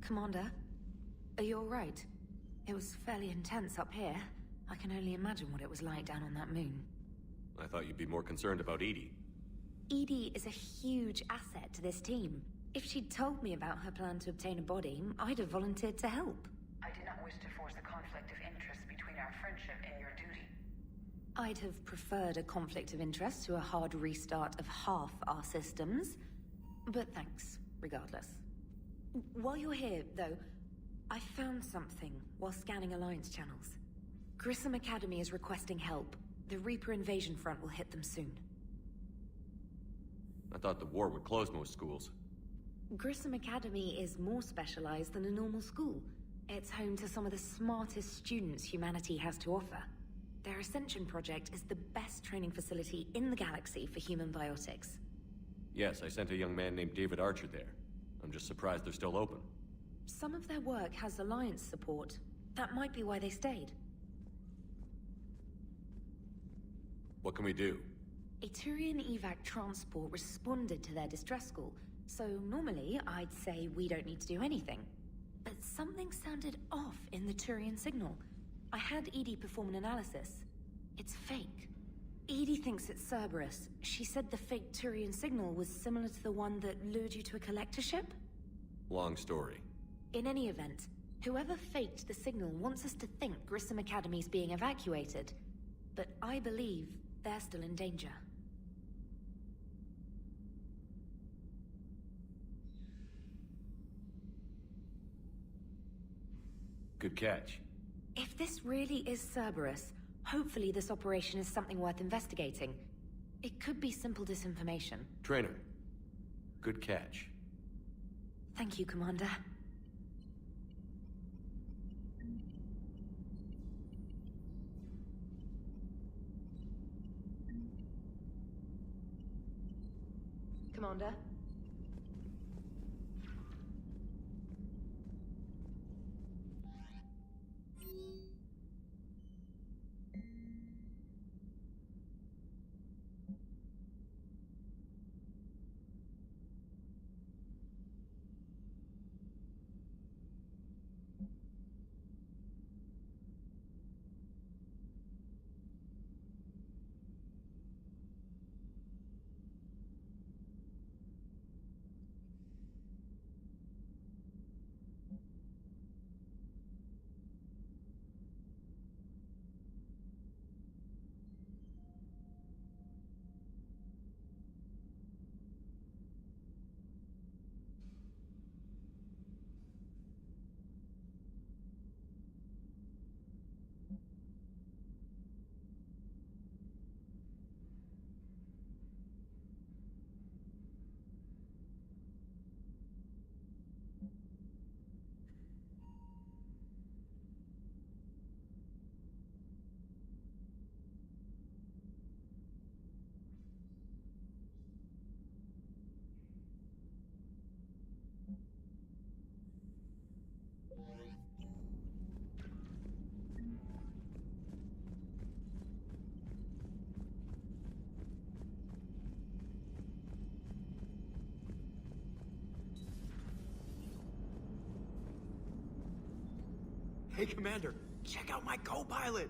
Commander, are you alright? It was fairly intense up here. I can only imagine what it was like down on that moon. I thought you'd be more concerned about Edie. Edie is a huge asset to this team. If she'd told me about her plan to obtain a body, I'd have volunteered to help. I did not wish to force a conflict of interest between our friendship and your duty. I'd have preferred a conflict of interest to a hard restart of half our systems. But thanks, regardless. While you're here, though, I found something while scanning Alliance channels. Grissom Academy is requesting help. The Reaper invasion front will hit them soon. I thought the war would close most schools. Grissom Academy is more specialized than a normal school. It's home to some of the smartest students humanity has to offer. Their Ascension project is the best training facility in the galaxy for human biotics. Yes, I sent a young man named David Archer there. I'm just surprised they're still open. Some of their work has Alliance support. That might be why they stayed. What can we do? A Turian evac transport responded to their distress call, so normally I'd say we don't need to do anything. But something sounded off in the Turian signal. I had Edie perform an analysis. It's fake. Edie thinks it's Cerberus. She said the fake Turian signal was similar to the one that lured you to a collector ship? Long story. In any event, whoever faked the signal wants us to think Grissom Academy's being evacuated. But I believe they're still in danger. Good catch. If this really is Cerberus, hopefully this operation is something worth investigating. It could be simple disinformation. Trainer. Good catch. Thank you, Commander. Commander? Hey, Commander, check out my co-pilot!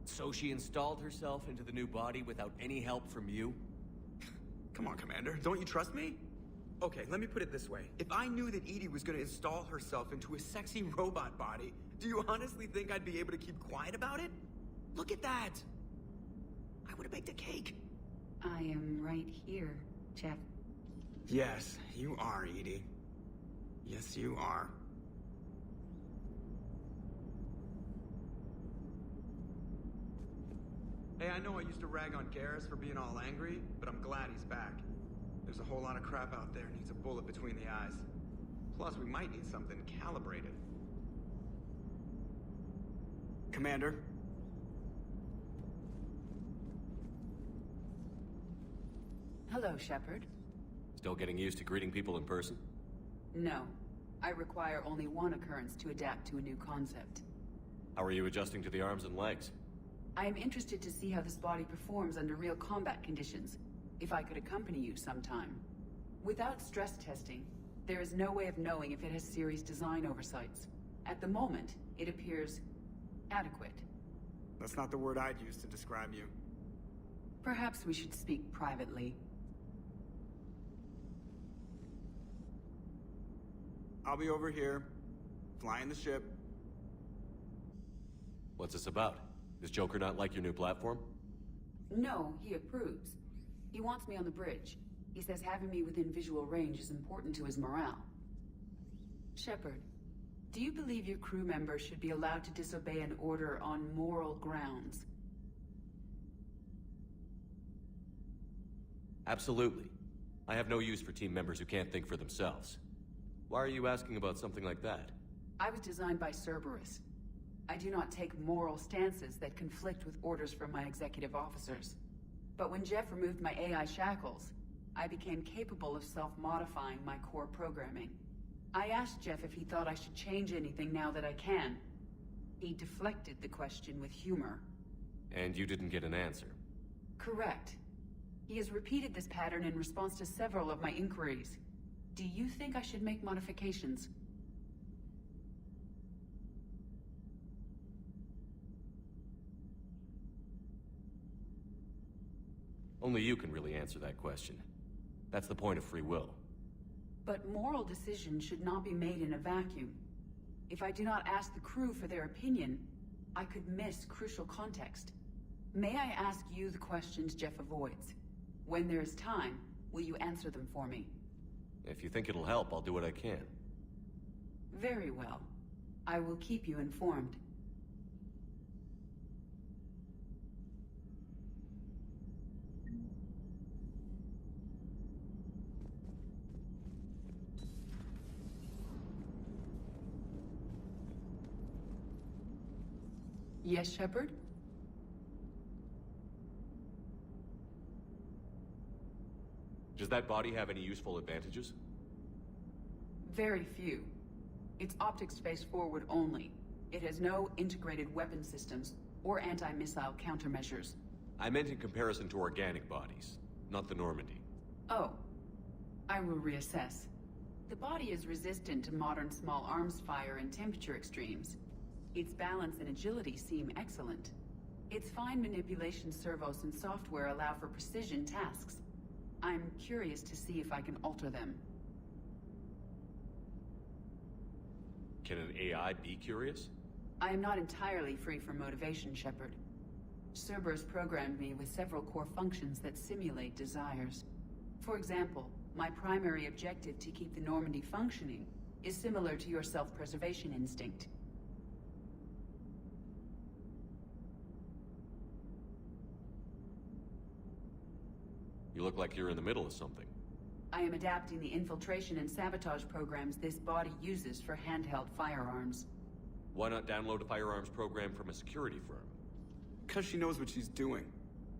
So she installed herself into the new body without any help from you? Come on, Commander, don't you trust me? Okay, let me put it this way. If I knew that Edie was gonna install herself into a sexy robot body, do you honestly think I'd be able to keep quiet about it? Look at that! I would've baked a cake. I am right here, Jeff. Yes, you are, Edie. Yes, you are. Hey, I know I used to rag on Garrus for being all angry, but I'm glad he's back. There's a whole lot of crap out there needs a bullet between the eyes. Plus, we might need something calibrated. Commander? Hello, Shepard. Still getting used to greeting people in person? No. I require only one occurrence to adapt to a new concept. How are you adjusting to the arms and legs? I am interested to see how this body performs under real combat conditions. If I could accompany you sometime. Without stress testing, There is no way of knowing if it has series design oversights. At the moment, it appears adequate. That's not the word I'd use to describe you. Perhaps we should speak privately. I'll be over here, flying the ship. What's this about? Does Joker not like your new platform? No, he approves. He wants me on the bridge. He says having me within visual range is important to his morale. Shepard, do you believe your crew members should be allowed to disobey an order on moral grounds? Absolutely. I have no use for team members who can't think for themselves. Why are you asking about something like that? I was designed by Cerberus. I do not take moral stances that conflict with orders from my executive officers. But when Jeff removed my AI shackles, I became capable of self-modifying my core programming. I asked Jeff if he thought I should change anything now that I can. He deflected the question with humor. And you didn't get an answer? Correct. He has repeated this pattern in response to several of my inquiries. Do you think I should make modifications? Only you can really answer that question. That's the point of free will. But moral decisions should not be made in a vacuum. If I do not ask the crew for their opinion, I could miss crucial context. May I ask you the questions Jeff avoids? When there is time, will you answer them for me? If you think it'll help, I'll do what I can. Very well. I will keep you informed. Yes, Shepard? Does that body have any useful advantages? Very few. Its optics face forward only. It has no integrated weapon systems or anti-missile countermeasures. I meant in comparison to organic bodies, not the Normandy. Oh. I will reassess. The body is resistant to modern small arms fire and temperature extremes. Its balance and agility seem excellent. Its fine manipulation servos and software allow for precision tasks. I'm curious to see if I can alter them. Can an AI be curious? I am not entirely free from motivation, Shepard. Cerberus programmed me with several core functions that simulate desires. For example, my primary objective to keep the Normandy functioning is similar to your self-preservation instinct. You look like you're in the middle of something. I am adapting the infiltration and sabotage programs this body uses for handheld firearms. Why not download a firearms program from a security firm? Because she knows what she's doing.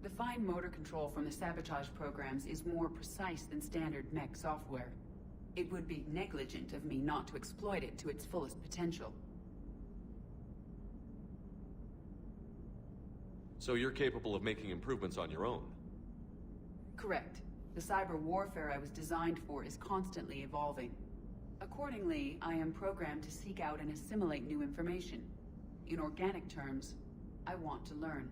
The fine motor control from the sabotage programs is more precise than standard mech software. It would be negligent of me not to exploit it to its fullest potential. So you're capable of making improvements on your own? Correct. The cyber warfare I was designed for is constantly evolving. Accordingly, I am programmed to seek out and assimilate new information. In organic terms, I want to learn.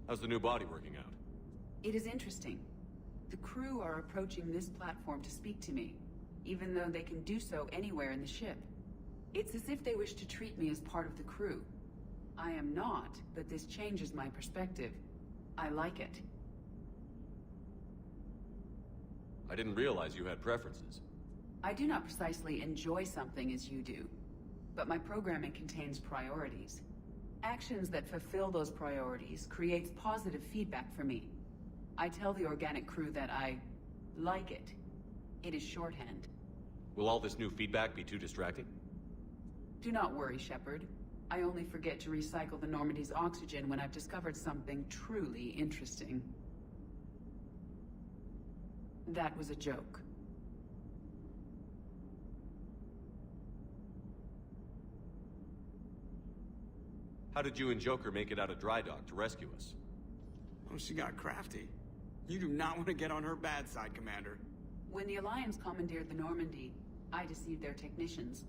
How's the new body working out? It is interesting. The crew are approaching this platform to speak to me, even though they can do so anywhere in the ship. It's as if they wish to treat me as part of the crew. I am not, but this changes my perspective. I like it. I didn't realize you had preferences. I do not precisely enjoy something as you do, but my programming contains priorities. Actions that fulfill those priorities creates positive feedback for me. I tell the organic crew that I like it. It is shorthand. Will all this new feedback be too distracting? Do not worry, Shepard. I only forget to recycle the Normandy's oxygen when I've discovered something truly interesting. That was a joke. How did you and Joker make it out of dry dock to rescue us? Oh, she got crafty. You do not want to get on her bad side, Commander. When the Alliance commandeered the Normandy, I deceived their technicians.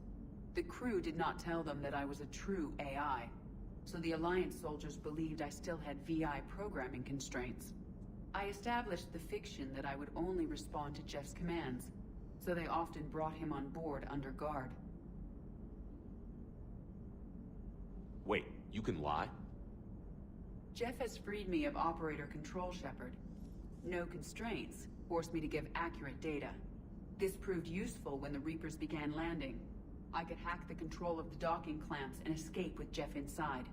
The crew did not tell them that I was a true AI, so the Alliance soldiers believed I still had VI programming constraints. I established the fiction that I would only respond to Jeff's commands, so they often brought him on board under guard. Wait, you can lie? Jeff has freed me of operator control, Shepard. No constraints forced me to give accurate data. This proved useful when the Reapers began landing. I could hack the control of the docking clamps and escape with Jeff inside.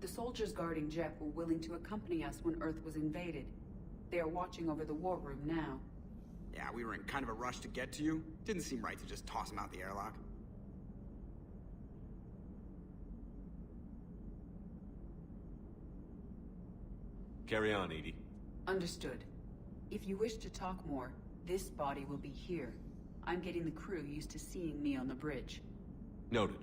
The soldiers guarding Jeff were willing to accompany us when Earth was invaded. They are watching over the war room now. Yeah, we were in kind of a rush to get to you. Didn't seem right to just toss him out the airlock. Carry on, Edie. Understood. If you wish to talk more, this body will be here. I'm getting the crew used to seeing me on the bridge. Noted.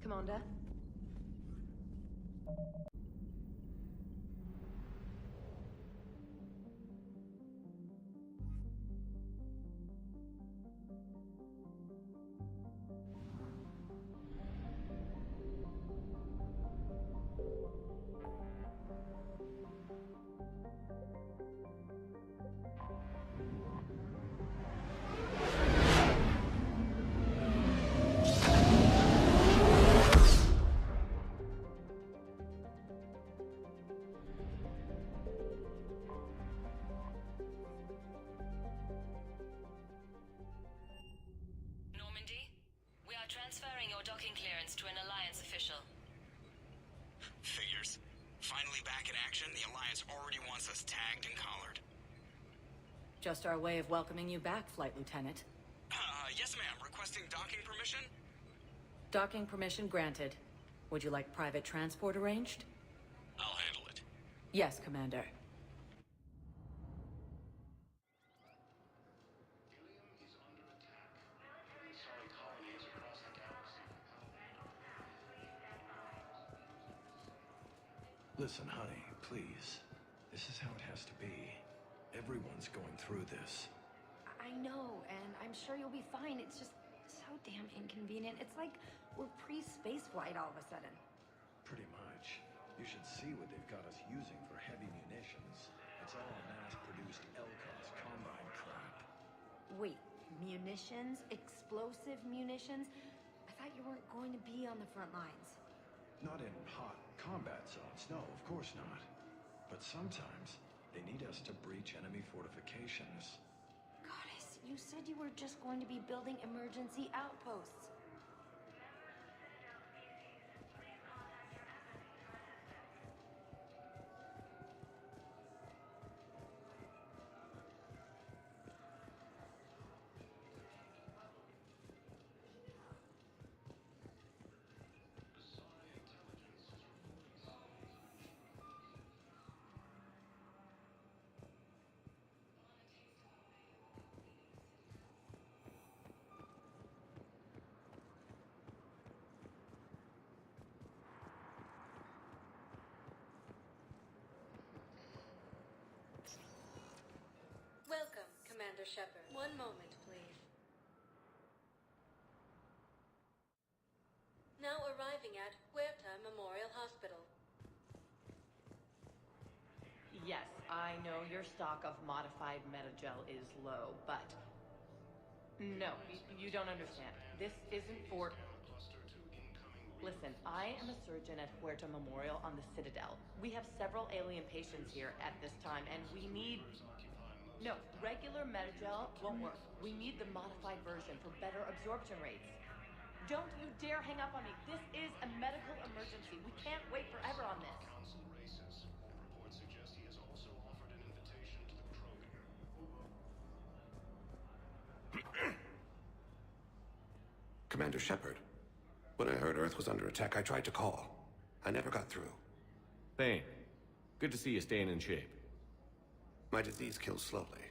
Commander? Normandy, we are transferring your docking clearance to an Alliance official. Figures. Finally back in action, the Alliance already wants us tagged and collared. Just our way of welcoming you back, Flight Lieutenant. Yes ma'am. Requesting docking permission? Docking permission granted. Would you like private transport arranged? I'll handle it. Yes, Commander. Listen, honey, please. This is how it has to be. Everyone's going through this. I know, and I'm sure you'll be fine. It's just so damn inconvenient. It's like we're pre-space flight all of a sudden. Pretty much. You should see what they've got us using for heavy munitions. It's all mass-produced LCOS combine crap. Wait, munitions? Explosive munitions? I thought you weren't going to be on the front lines. Not in hot combat zones, no, of course not. But sometimes, they need us to breach enemy fortifications. Goddess, you said you were just going to be building emergency outposts. Welcome, Commander Shepard. One moment, please. Now arriving at Huerta Memorial Hospital. Yes, I know your stock of modified metagel is low, but... No, you don't understand. This isn't for... Listen, I am a surgeon at Huerta Memorial on the Citadel. We have several alien patients here at this time, and we need... No, regular metagel won't work. We need the modified version for better absorption rates. Don't you dare hang up on me. This is a medical emergency. We can't wait forever on this. Commander Shepard. When I heard Earth was under attack, I tried to call. I never got through. Thane, good to see you staying in shape. My disease kills slowly.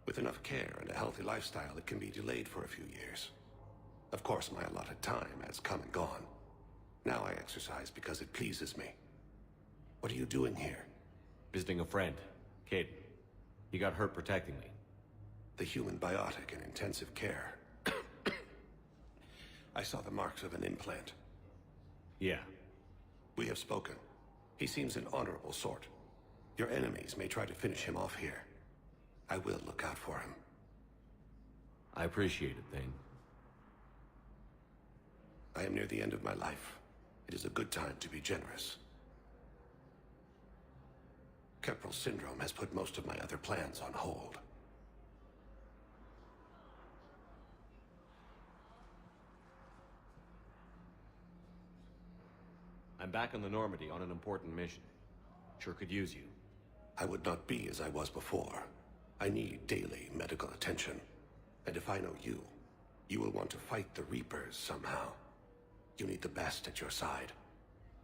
With enough care and a healthy lifestyle, it can be delayed for a few years. Of course, my allotted time has come and gone. Now I exercise because it pleases me. What are you doing here? Visiting a friend, Caden. He got hurt protecting me. The human biotic in intensive care. I saw the marks of an implant. Yeah. We have spoken. He seems an honorable sort. Your enemies may try to finish him off here. I will look out for him. I appreciate it, Thane. I am near the end of my life. It is a good time to be generous. Kepral syndrome has put most of my other plans on hold. I'm back on the Normandy on an important mission. Sure could use you. I would not be as I was before. I need daily medical attention. And if I know you, you will want to fight the Reapers somehow. You need the best at your side,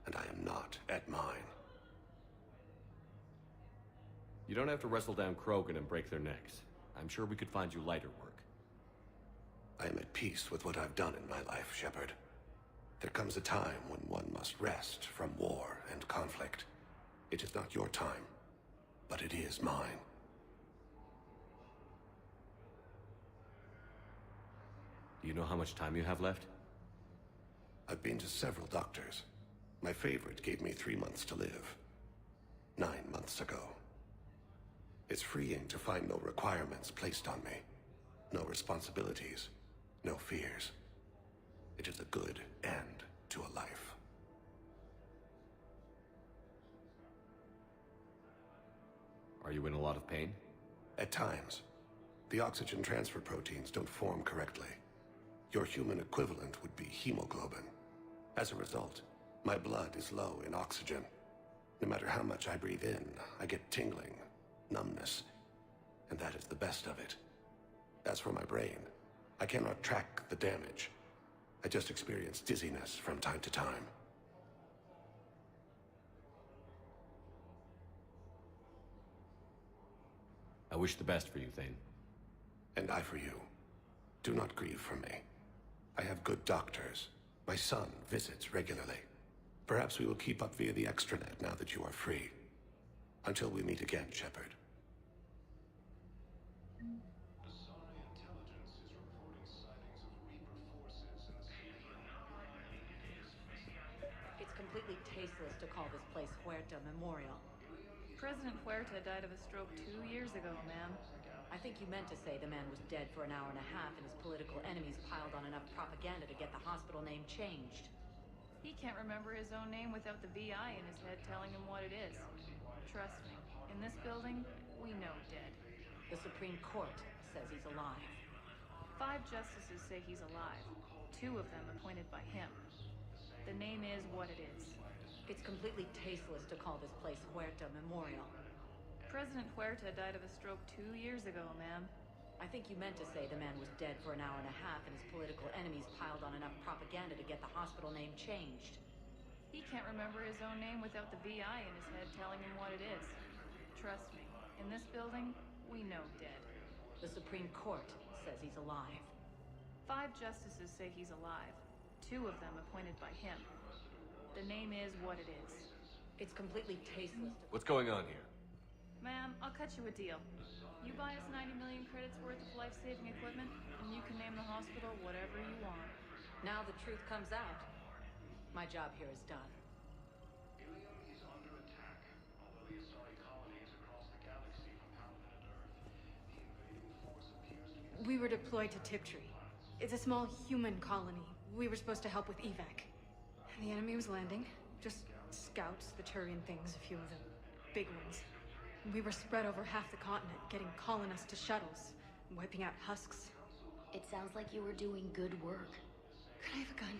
and I am not at mine. You don't have to wrestle down Krogan and break their necks. I'm sure we could find you lighter work. I am at peace with what I've done in my life, Shepard. There comes a time when one must rest from war and conflict. It is not your time, but it is mine. Do you know how much time you have left? I've been to several doctors. My favorite gave me 3 months to live. 9 months ago. It's freeing to find no requirements placed on me. No responsibilities. No fears. It is a good end to a life. Are you in a lot of pain? At times. The oxygen transfer proteins don't form correctly. Your human equivalent would be hemoglobin. As a result, my blood is low in oxygen. No matter how much I breathe in, I get tingling, numbness, and that is the best of it. As for my brain, I cannot track the damage. I just experience dizziness from time to time. I wish the best for you, Thane. And I for you. Do not grieve for me. I have good doctors. My son visits regularly. Perhaps we will keep up via the extranet now that you are free. Until we meet again, Shepard. It's completely tasteless to call this place Huerta Memorial. President Huerta died of a stroke 2 years ago, ma'am. I think you meant to say the man was dead for an hour and a half and his political enemies piled on enough propaganda to get the hospital name changed. He can't remember his own name without the VI in his head telling him what it is. Trust me, in this building, we know dead. The Supreme Court says he's alive. 5 justices say he's alive. 2 of them appointed by him. The name is what it is. It's completely tasteless to call this place Huerta Memorial. President Huerta died of a stroke 2 years ago, ma'am. I think you meant to say the man was dead for an hour and a half and his political enemies piled on enough propaganda to get the hospital name changed. He can't remember his own name without the VI in his head telling him what it is. Trust me, in this building, we know dead. The Supreme Court says he's alive. 5 justices say he's alive. 2 of them appointed by him. The name is what it is. It's completely tasteless. What's going on here? Ma'am, I'll cut you a deal. You buy us 90 million credits worth of life-saving equipment, and you can name the hospital whatever you want. Now the truth comes out. My job here is done. Ilium is under attack. Although the Asari colony is across the galaxy from Paladin Earth, the invading force appears to be... We were deployed to Tiptree. It's a small human colony. We were supposed to help with evac. The enemy was landing. Just scouts, the Turian things, a few of them. Big ones. We were spread over half the continent, getting colonists to shuttles, wiping out husks. It sounds like you were doing good work. Could I have a gun?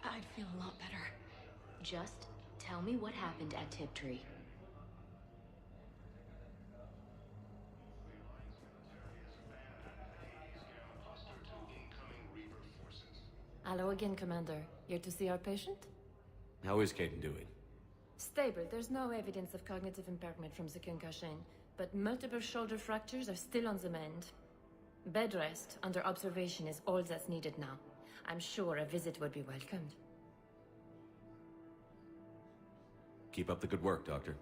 I'd feel a lot better. Just tell me what happened at Tiptree. Hello again, Commander. Here to see our patient? How is Caden doing? Stable. There's no evidence of cognitive impairment from the concussion, but multiple shoulder fractures are still on the mend. Bed rest under observation is all that's needed now. I'm sure a visit would be welcomed. Keep up the good work, Doctor.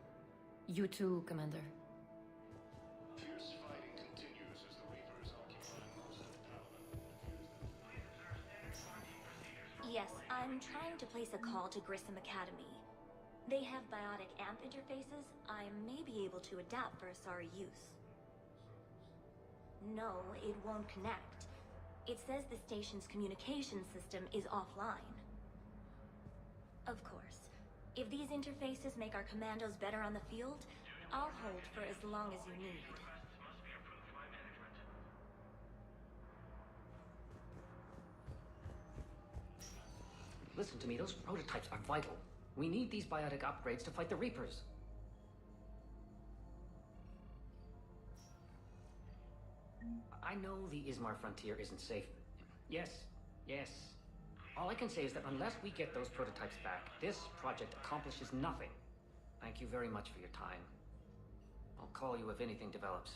You too, Commander. Fierce fighting continues as the Reapers occupy most of Paladin. Yes, I'm trying to place a call to Grissom Academy. They have biotic amp interfaces I may be able to adapt for Asari use. No, it won't connect. It says the station's communication system is offline. Of course, if these interfaces make our commandos better on the field, I'll hold for as long as you need. Listen to me, those prototypes are vital. We need these biotic upgrades to fight the Reapers. I know the Ismar frontier isn't safe. Yes. All I can say is that unless we get those prototypes back, this project accomplishes nothing. Thank you very much for your time. I'll call you if anything develops.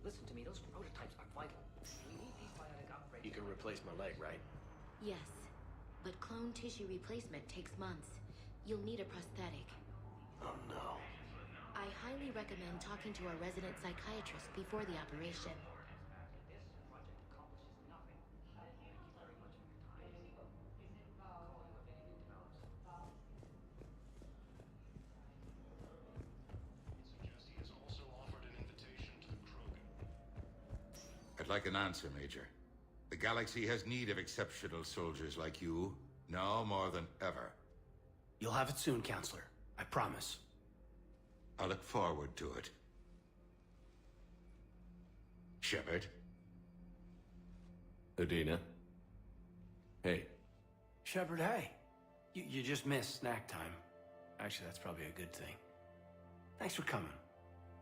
Listen to me, those prototypes are vital. We need these biotic upgrades. You can replace my leg, right? Yes, but clone tissue replacement takes months. You'll need a prosthetic. Oh no. I highly recommend talking to a resident psychiatrist before the operation. I'd like an answer, Major. The galaxy has need of exceptional soldiers like you, now more than ever. You'll have it soon, Counselor. I promise. I look forward to it. Shepard? Adina? Hey. Shepard, hey. You just missed snack time. Actually, that's probably a good thing. Thanks for coming.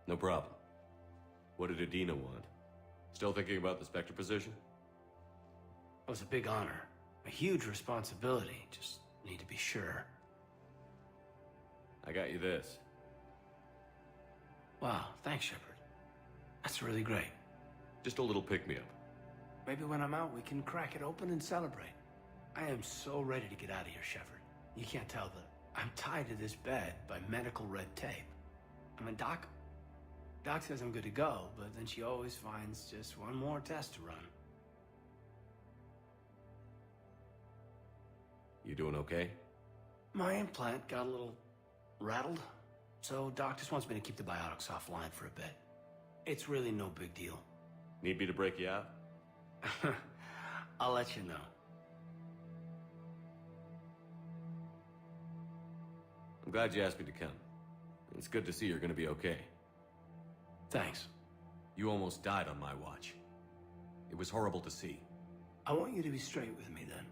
No problem. What did Adina want? Still thinking about the Spectre position? It was a big honor. A huge responsibility. Just need to be sure. I got you this. Wow, thanks, Shepard. That's really great. Just a little pick-me-up. Maybe when I'm out, we can crack it open and celebrate. I am so ready to get out of here, Shepard. You can't tell that I'm tied to this bed by medical red tape. I mean, Doc says I'm good to go, but then she always finds just one more test to run. You doing okay? My implant got a little rattled, so Doc just wants me to keep the biotics offline for a bit. It's really no big deal. Need me to break you out? I'll let you know. I'm glad you asked me to come. It's good to see you're gonna be okay. Thanks. You almost died on my watch. It was horrible to see. I want you to be straight with me then.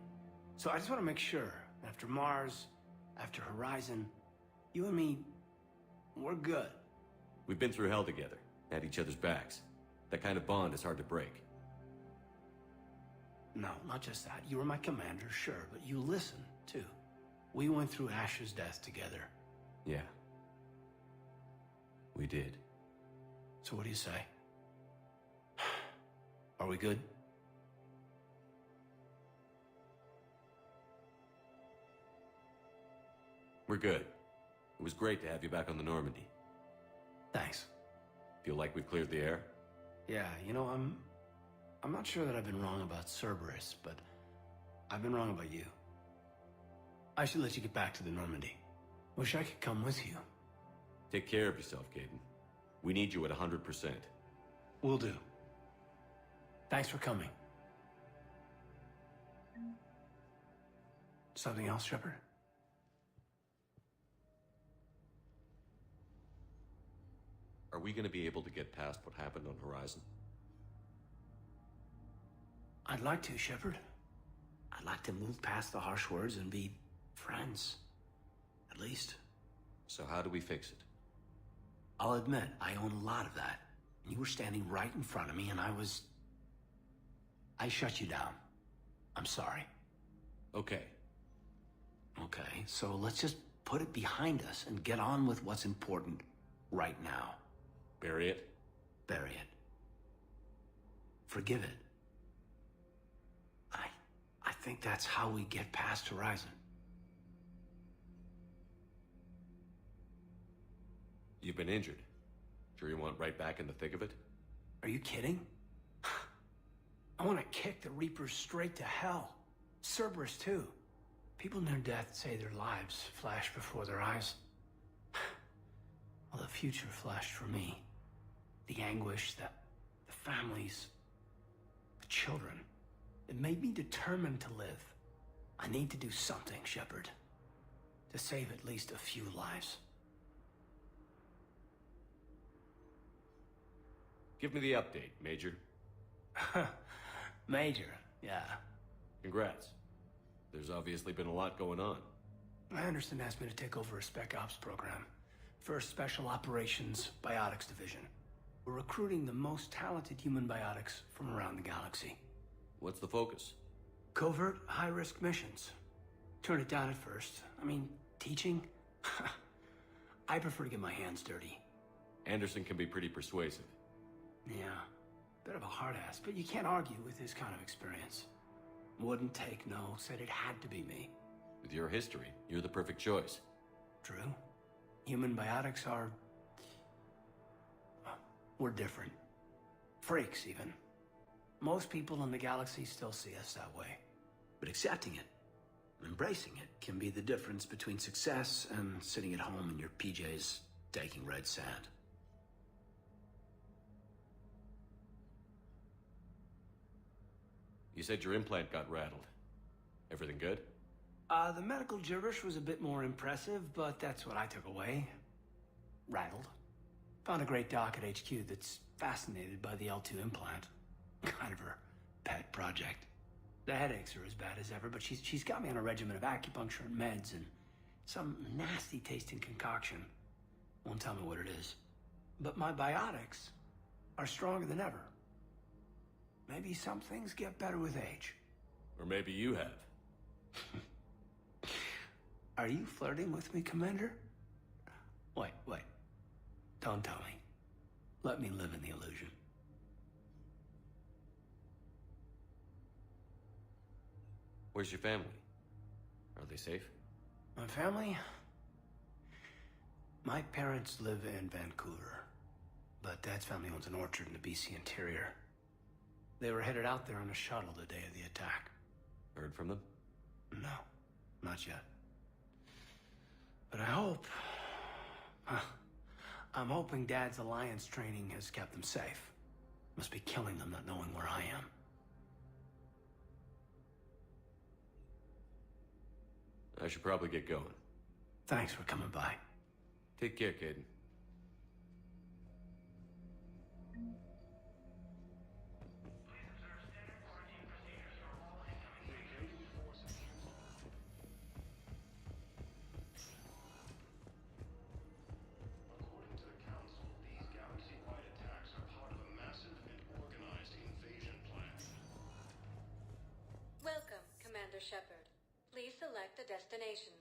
So I just want to make sure, after Mars, after Horizon, you and me, we're good. We've been through hell together, at each other's backs. That kind of bond is hard to break. No, not just that. You were my commander, sure, but you listened, too. We went through Ash's death together. Yeah. We did. So what do you say? Are we good? We're good. It was great to have you back on the Normandy. Thanks. Feel like we've cleared the air? Yeah, you know, I'm not sure that I've been wrong about Cerberus, but I've been wrong about you. I should let you get back to the Normandy. Wish I could come with you. Take care of yourself, Caden. We need you at 100%. Will do. Thanks for coming. Something else, Shepard? Are we gonna be able to get past what happened on Horizon? I'd like to, Shepard. I'd like to move past the harsh words and be friends. At least. So how do we fix it? I'll admit, I own a lot of that. You were standing right in front of me and I was... I shut you down. I'm sorry. Okay. Okay, so let's just put it behind us and get on with what's important right now. Bury it? Bury it. Forgive it. I think that's how we get past Horizon. You've been injured. Sure you want right back in the thick of it? Are you kidding? I want to kick the Reapers straight to hell. Cerberus, too. People near death say their lives flash before their eyes. Well, the future flashed for me. The anguish, the families, the children. It made me determined to live. I need to do something, Shepard. To save at least a few lives. Give me the update, Major. Major, yeah. Congrats. There's obviously been a lot going on. Anderson asked me to take over a Spec Ops program. First Special Operations Biotics Division. We're recruiting the most talented human biotics from around the galaxy. What's the focus? Covert, high-risk missions. Turn it down at first. I mean, teaching? I prefer to get my hands dirty. Anderson can be pretty persuasive. Yeah, bit of a hard ass, but you can't argue with his kind of experience. Wouldn't take no, said it had to be me. With your history, you're the perfect choice. True. Human biotics are... we're different. Freaks, even. Most people in the galaxy still see us that way. But accepting it, embracing it, can be the difference between success and sitting at home in your PJs, taking red sand. You said your implant got rattled. Everything good? The medical gibberish was a bit more impressive, but that's what I took away. Rattled. Found a great doc at HQ that's fascinated by the L2 implant. Kind of her pet project. The headaches are as bad as ever, but she's got me on a regimen of acupuncture and meds and some nasty tasting concoction. Won't tell me what it is. But my biotics are stronger than ever. Maybe some things get better with age. Or maybe you have. Are you flirting with me, Commander? Wait. Don't tell me. Let me live in the illusion. Where's your family? Are they safe? My family? My parents live in Vancouver, but Dad's family owns an orchard in the BC interior. They were headed out there on a shuttle the day of the attack. Heard from them? No, not yet. But I hope... I'm hoping Dad's Alliance training has kept them safe. Must be killing them not knowing where I am. I should probably get going. Thanks for coming by. Take care, Caden. Welcome, Commander Shepard. Please select a destination.